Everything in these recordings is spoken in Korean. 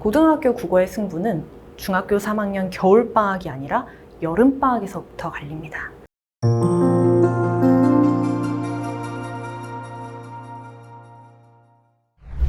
고등학교 국어의 승부는 중학교 3학년 겨울방학이 아니라 여름방학에서부터 갈립니다.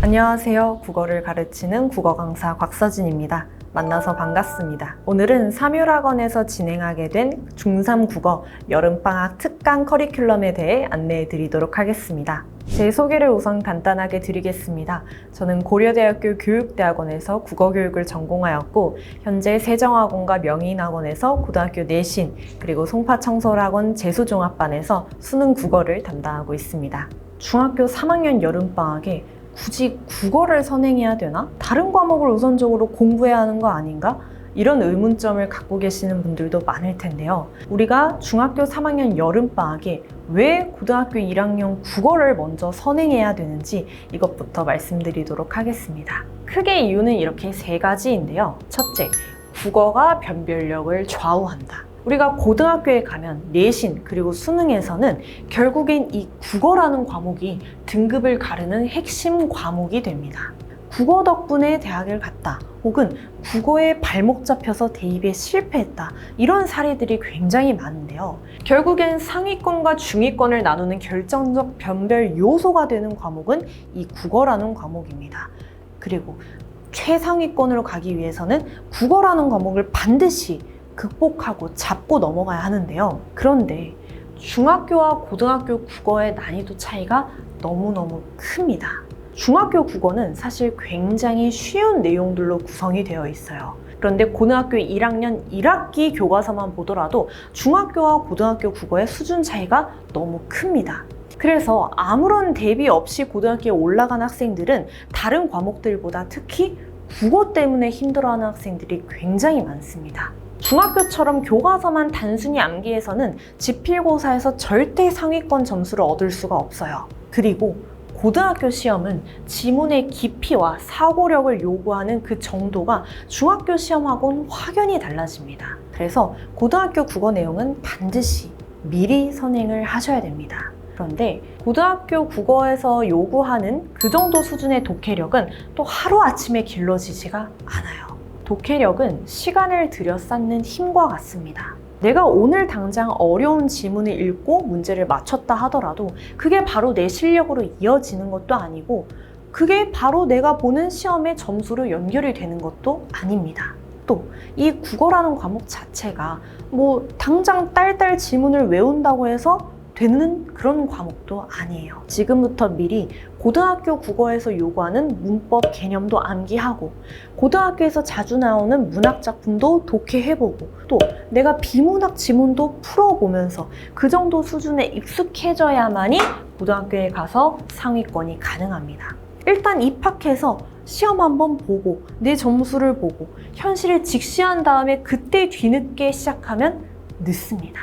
안녕하세요. 국어를 가르치는 국어 강사 곽서진입니다. 만나서 반갑습니다. 오늘은 삼율학원에서 진행하게 된 중3 국어 여름방학 특강 커리큘럼에 대해 안내해 드리도록 하겠습니다. 제 소개를 우선 간단하게 드리겠습니다. 저는 고려대학교 교육대학원에서 국어교육을 전공하였고 현재 세정학원과 명인학원에서 고등학교 내신 그리고 송파청설학원 재수종합반에서 수능 국어를 담당하고 있습니다. 중학교 3학년 여름방학에 굳이 국어를 선행해야 되나? 다른 과목을 우선적으로 공부해야 하는 거 아닌가? 이런 의문점을 갖고 계시는 분들도 많을 텐데요. 우리가 중학교 3학년 여름방학에 왜 고등학교 1학년 국어를 먼저 선행해야 되는지 이것부터 말씀드리도록 하겠습니다. 크게 이유는 이렇게 세 가지인데요. 첫째, 국어가 변별력을 좌우한다. 우리가 고등학교에 가면 내신 그리고 수능에서는 결국엔 이 국어라는 과목이 등급을 가르는 핵심 과목이 됩니다. 국어 덕분에 대학을 갔다 혹은 국어에 발목 잡혀서 대입에 실패했다 이런 사례들이 굉장히 많은데요. 결국엔 상위권과 중위권을 나누는 결정적 변별 요소가 되는 과목은 이 국어라는 과목입니다. 그리고 최상위권으로 가기 위해서는 국어라는 과목을 반드시 극복하고 잡고 넘어가야 하는데요. 그런데 중학교와 고등학교 국어의 난이도 차이가 너무너무 큽니다. 중학교 국어는 사실 굉장히 쉬운 내용들로 구성이 되어 있어요. 그런데 고등학교 1학년 1학기 교과서만 보더라도 중학교와 고등학교 국어의 수준 차이가 너무 큽니다. 그래서 아무런 대비 없이 고등학교에 올라간 학생들은 다른 과목들보다 특히 국어 때문에 힘들어하는 학생들이 굉장히 많습니다. 중학교처럼 교과서만 단순히 암기해서는 지필고사에서 절대 상위권 점수를 얻을 수가 없어요. 그리고 고등학교 시험은 지문의 깊이와 사고력을 요구하는 그 정도가 중학교 시험하고는 확연히 달라집니다. 그래서 고등학교 국어 내용은 반드시 미리 선행을 하셔야 됩니다. 그런데 고등학교 국어에서 요구하는 그 정도 수준의 독해력은 또 하루아침에 길러지지가 않아요. 독해력은 시간을 들여 쌓는 힘과 같습니다. 내가 오늘 당장 어려운 지문을 읽고 문제를 맞췄다 하더라도 그게 바로 내 실력으로 이어지는 것도 아니고 그게 바로 내가 보는 시험의 점수로 연결이 되는 것도 아닙니다. 또 이 국어라는 과목 자체가 당장 딸딸 지문을 외운다고 해서 되는 그런 과목도 아니에요. 지금부터 미리 고등학교 국어에서 요구하는 문법 개념도 암기하고 고등학교에서 자주 나오는 문학 작품도 독해해보고 또 내가 비문학 지문도 풀어보면서 그 정도 수준에 익숙해져야만이 고등학교에 가서 상위권이 가능합니다. 일단 입학해서 시험 한번 보고 내 점수를 보고 현실을 직시한 다음에 그때 뒤늦게 시작하면 늦습니다.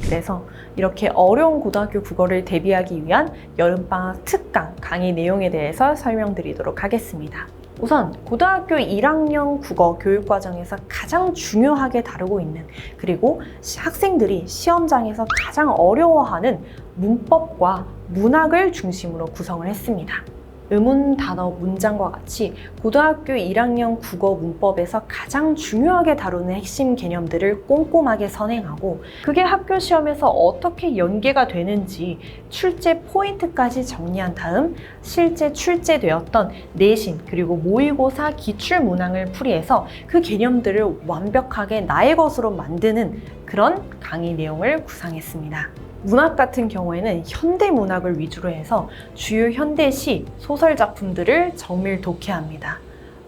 그래서 이렇게 어려운 고등학교 국어를 대비하기 위한 여름방학 특강 강의 내용에 대해서 설명드리도록 하겠습니다. 우선 고등학교 1학년 국어 교육과정에서 가장 중요하게 다루고 있는 그리고 학생들이 시험장에서 가장 어려워하는 문법과 문학을 중심으로 구성을 했습니다. 의문, 단어, 문장과 같이 고등학교 1학년 국어 문법에서 가장 중요하게 다루는 핵심 개념들을 꼼꼼하게 선행하고 그게 학교 시험에서 어떻게 연계가 되는지 출제 포인트까지 정리한 다음 실제 출제되었던 내신 그리고 모의고사 기출문항을 풀이해서 그 개념들을 완벽하게 나의 것으로 만드는 그런 강의 내용을 구상했습니다. 문학 같은 경우에는 현대문학을 위주로 해서 주요 현대시, 소설 작품들을 정밀 독해합니다.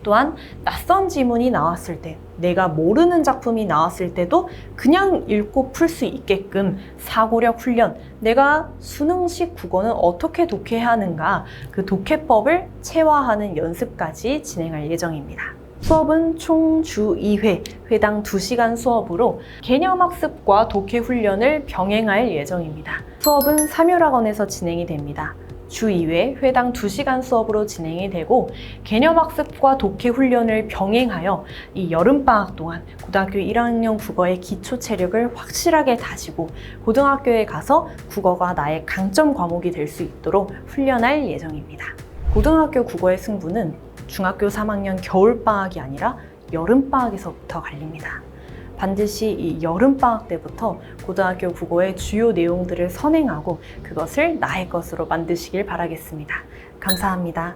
또한 낯선 지문이 나왔을 때, 내가 모르는 작품이 나왔을 때도 그냥 읽고 풀 수 있게끔 사고력 훈련, 내가 수능식 국어는 어떻게 독해야 하는가, 그 독해법을 체화하는 연습까지 진행할 예정입니다. 수업은 총 주 2회, 회당 2시간 수업으로 개념학습과 독해 훈련을 병행할 예정입니다. 수업은 삼율학원에서 진행이 됩니다. 주 2회, 회당 2시간 수업으로 진행이 되고 개념학습과 독해 훈련을 병행하여 이 여름방학 동안 고등학교 1학년 국어의 기초 체력을 확실하게 다지고 고등학교에 가서 국어가 나의 강점 과목이 될 수 있도록 훈련할 예정입니다. 고등학교 국어의 승부는 중학교 3학년 겨울방학이 아니라 여름방학에서부터 갈립니다. 반드시 이 여름방학 때부터 고등학교 국어의 주요 내용들을 선행하고 그것을 나의 것으로 만드시길 바라겠습니다. 감사합니다.